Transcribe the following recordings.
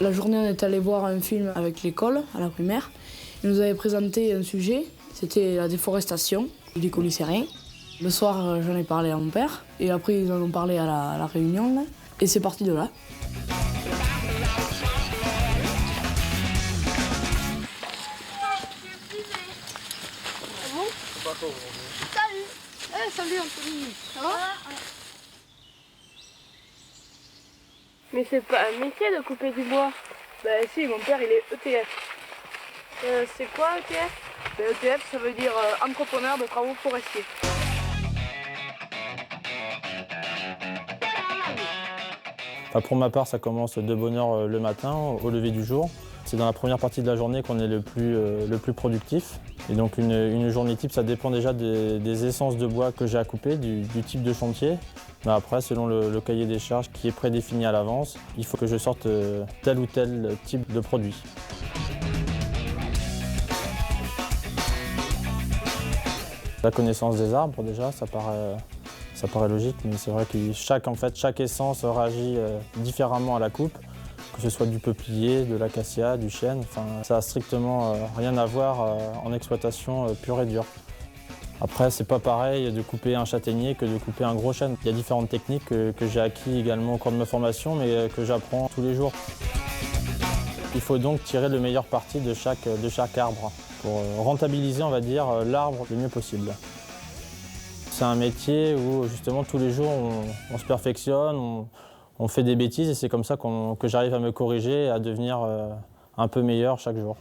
La journée, on est allé voir un film avec l'école, à la primaire. Ils nous avaient présenté un sujet, c'était la déforestation. Il n'y connaissait rien. Le soir, j'en ai parlé à mon père, et après, ils en ont parlé à la réunion, là, et c'est parti de là. Salut. Salut Anthony. Ça va? Mais c'est pas un métier de couper du bois. Ben si, mon père il est ETF. C'est quoi ETF? Ben, ETF ça veut dire entrepreneur de travaux forestiers. Pour ma part, ça commence de bonne heure le matin, au lever du jour. C'est dans la première partie de la journée qu'on est le plus productif. Et donc une journée type, ça dépend déjà des essences de bois que j'ai à couper, du type de chantier. Mais après, selon le cahier des charges qui est prédéfini à l'avance, il faut que je sorte tel ou tel type de produit. La connaissance des arbres, déjà, ça paraît logique, mais c'est vrai que chaque essence réagit différemment à la coupe, que ce soit du peuplier, de l'acacia, du chêne. Enfin, ça n'a strictement rien à voir en exploitation pure et dure. Après, c'est pas pareil de couper un châtaignier que de couper un gros chêne. Il y a différentes techniques que j'ai acquis également au cours de ma formation, mais que j'apprends tous les jours. Il faut donc tirer le meilleur parti de chaque arbre pour rentabiliser, on va dire, l'arbre le mieux possible. C'est un métier où justement tous les jours on se perfectionne, on fait des bêtises et c'est comme ça que j'arrive à me corriger et à devenir un peu meilleur chaque jour.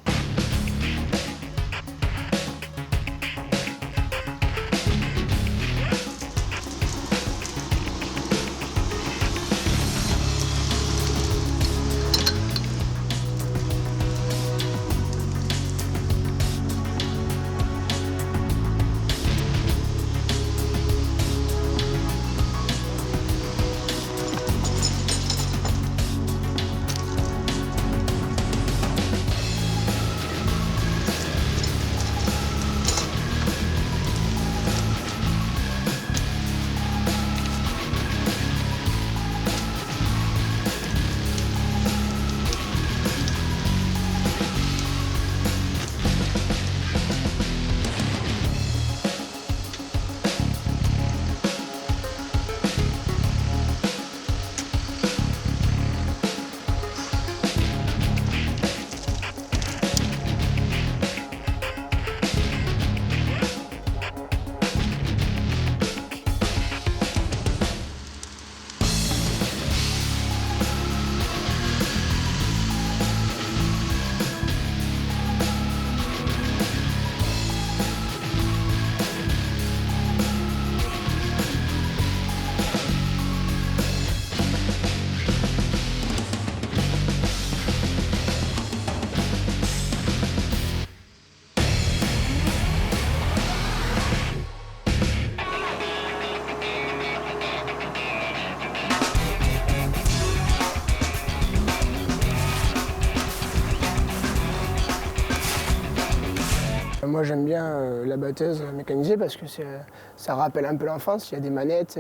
Moi j'aime bien la batteuse mécanisée parce que ça rappelle un peu l'enfance, il y a des manettes,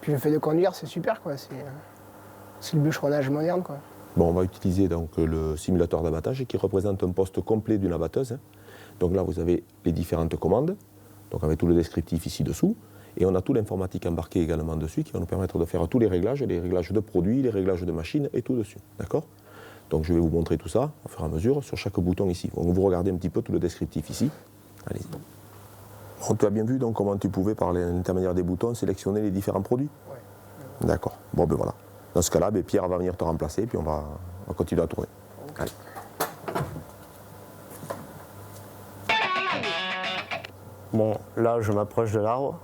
puis le fait de conduire c'est super quoi, c'est le bûcheronnage moderne quoi. Bon, on va utiliser donc le simulateur d'abattage qui représente un poste complet d'une abatteuse. Donc là vous avez les différentes commandes, donc avec tout le descriptif ici dessous, et on a tout l'informatique embarquée également dessus qui va nous permettre de faire tous les réglages de produits, les réglages de machines et tout dessus, d'accord ? Donc je vais vous montrer tout ça au fur et à mesure sur chaque bouton ici. Donc vous regardez un petit peu tout le descriptif ici. Allez-y. Bon, tu as bien vu donc comment tu pouvais par l'intermédiaire des boutons sélectionner les différents produits ? Oui. D'accord. Bon ben voilà. Dans ce cas-là, Pierre va venir te remplacer puis on va continuer à tourner. Okay. Allez. Bon, là je m'approche de l'arbre.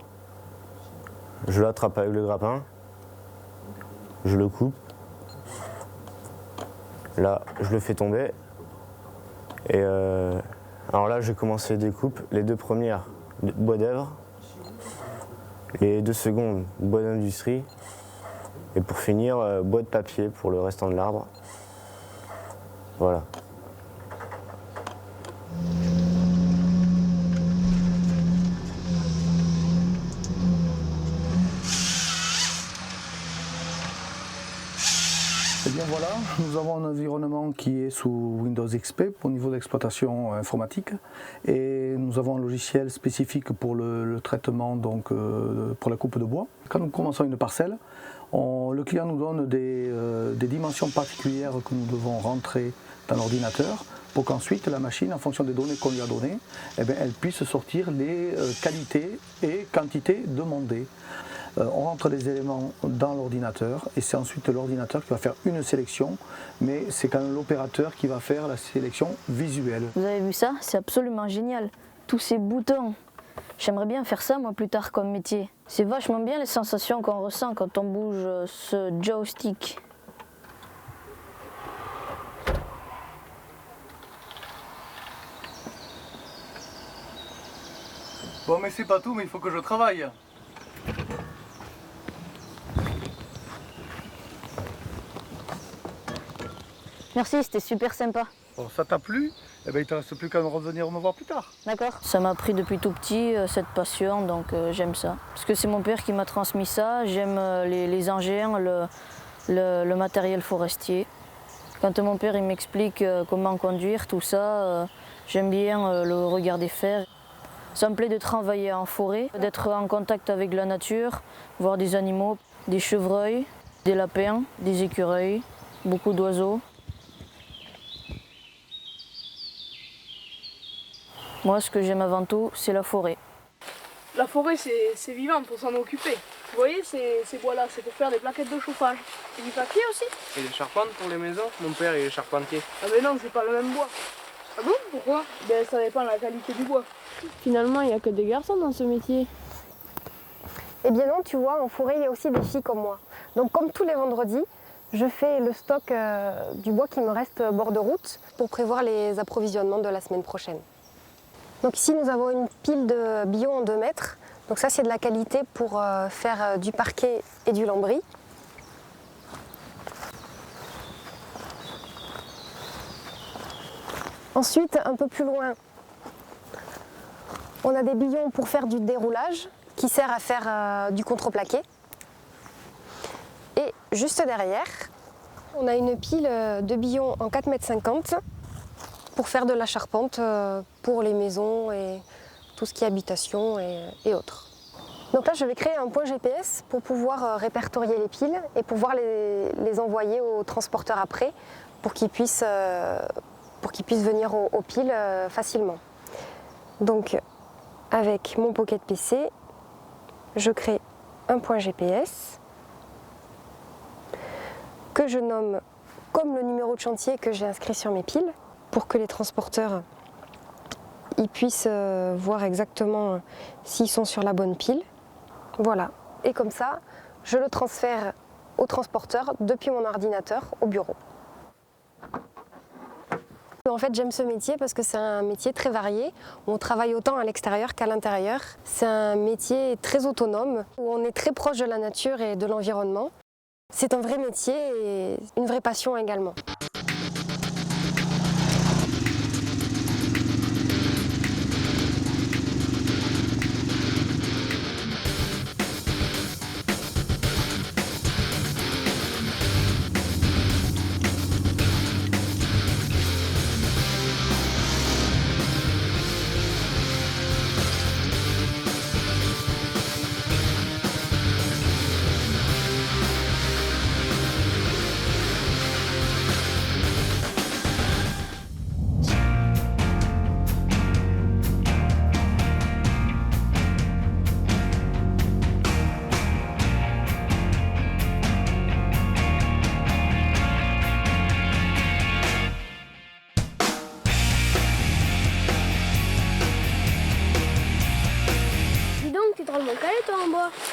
Je l'attrape avec le grappin. Je le coupe. Là, je le fais tomber. Et alors là, je commence les découpes. Les deux premières, bois d'œuvre. Les deux secondes, bois d'industrie. Et pour finir, bois de papier pour le restant de l'arbre. Voilà. Et bien voilà, nous avons un environnement qui est sous Windows XP au niveau d'exploitation informatique et nous avons un logiciel spécifique pour le traitement, donc pour la coupe de bois. Quand nous commençons une parcelle, le client nous donne des dimensions particulières que nous devons rentrer dans l'ordinateur pour qu'ensuite la machine, en fonction des données qu'on lui a données, elle puisse sortir les qualités et quantités demandées. On rentre les éléments dans l'ordinateur et c'est ensuite l'ordinateur qui va faire une sélection, mais c'est quand même l'opérateur qui va faire la sélection visuelle. Vous avez vu ça? C'est absolument génial. Tous ces boutons. J'aimerais bien faire ça moi plus tard comme métier. C'est vachement bien les sensations qu'on ressent quand on bouge ce joystick. Bon, mais c'est pas tout, mais il faut que je travaille. Merci, c'était super sympa. Bon, ça t'a plu? Eh ben, il ne te reste plus qu'à revenir me voir plus tard. D'accord. Ça m'a pris depuis tout petit, cette passion, donc j'aime ça. Parce que c'est mon père qui m'a transmis ça. J'aime les engins, le matériel forestier. Quand mon père il m'explique comment conduire, tout ça, j'aime bien le regarder faire. Ça me plaît de travailler en forêt, d'être en contact avec la nature, voir des animaux, des chevreuils, des lapins, des écureuils, beaucoup d'oiseaux. Moi, ce que j'aime avant tout, c'est la forêt. La forêt, c'est vivant, pour s'en occuper. Vous voyez, ces bois-là, c'est pour faire des plaquettes de chauffage. Et du papier aussi. Et des charpentes pour les maisons? Mon père, il est charpentier. Ah mais non, c'est pas le même bois. Ah bon? Pourquoi? Ben ça dépend de la qualité du bois. Finalement, il n'y a que des garçons dans ce métier. Eh bien non, tu vois, en forêt, il y a aussi des filles comme moi. Donc comme tous les vendredis, je fais le stock du bois qui me reste bord de route pour prévoir les approvisionnements de la semaine prochaine. Donc ici, nous avons une pile de billons en 2 mètres. Donc ça, c'est de la qualité pour faire du parquet et du lambris. Ensuite, un peu plus loin, on a des billons pour faire du déroulage qui sert à faire du contreplaqué. Et juste derrière, on a une pile de billons en 4,50 m pour faire de la charpente pour les maisons et tout ce qui est habitation et autres. Donc là, je vais créer un point GPS pour pouvoir répertorier les piles et pouvoir les envoyer aux transporteurs après pour qu'ils puissent venir aux piles facilement. Donc, avec mon Pocket PC, je crée un point GPS que je nomme comme le numéro de chantier que j'ai inscrit sur mes piles pour que les transporteurs ils puissent voir exactement s'ils sont sur la bonne pile. Voilà. Et comme ça, je le transfère au transporteur depuis mon ordinateur au bureau. En fait, j'aime ce métier parce que c'est un métier très varié. On travaille autant à l'extérieur qu'à l'intérieur. C'est un métier très autonome, où on est très proche de la nature et de l'environnement. C'est un vrai métier et une vraie passion également.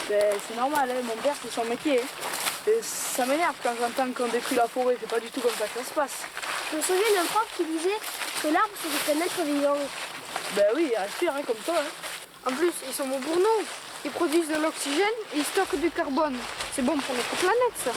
Ben, c'est normal, hein, mon père c'est son métier. Et ça m'énerve quand j'entends qu'on détruit la forêt, c'est pas du tout comme ça que ça se passe. Je me souviens d'un prof qui disait que l'arbre c'est un être vivant. Ben oui, il respire hein, comme ça. Hein. En plus, ils sont bons pour nous. Ils produisent de l'oxygène et ils stockent du carbone. C'est bon pour notre planète ça.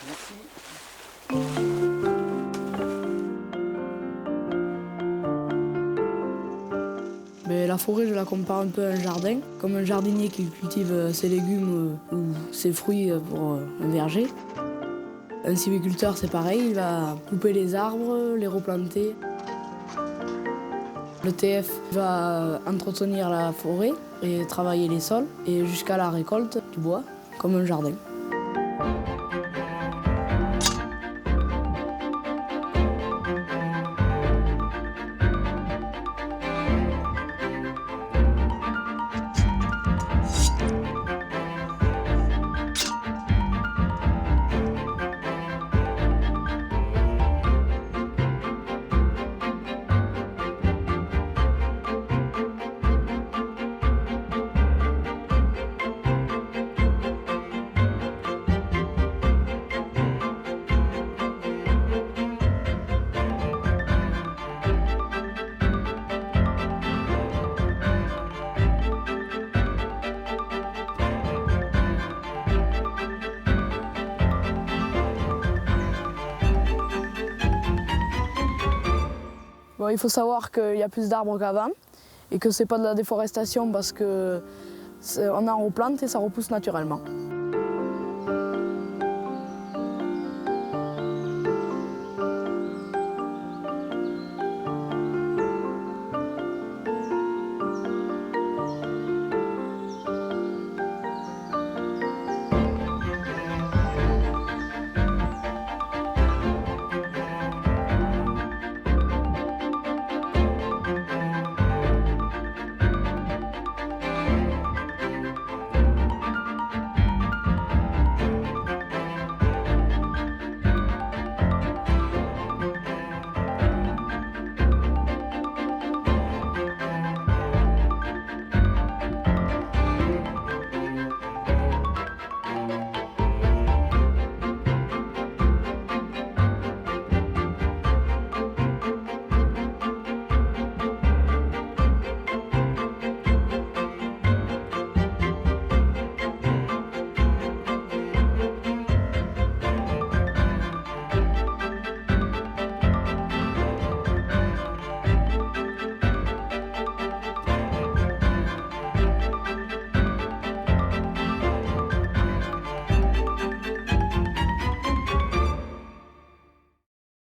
Merci. Mais la forêt, je la compare un peu à un jardin, comme un jardinier qui cultive ses légumes ou ses fruits pour un verger. Un sylviculteur, c'est pareil, il va couper les arbres, les replanter. Le TF va entretenir la forêt et travailler les sols, et jusqu'à la récolte du bois, comme un jardin. Bon, il faut savoir qu'il y a plus d'arbres qu'avant et que c'est pas de la déforestation parce qu'on en replante et ça repousse naturellement.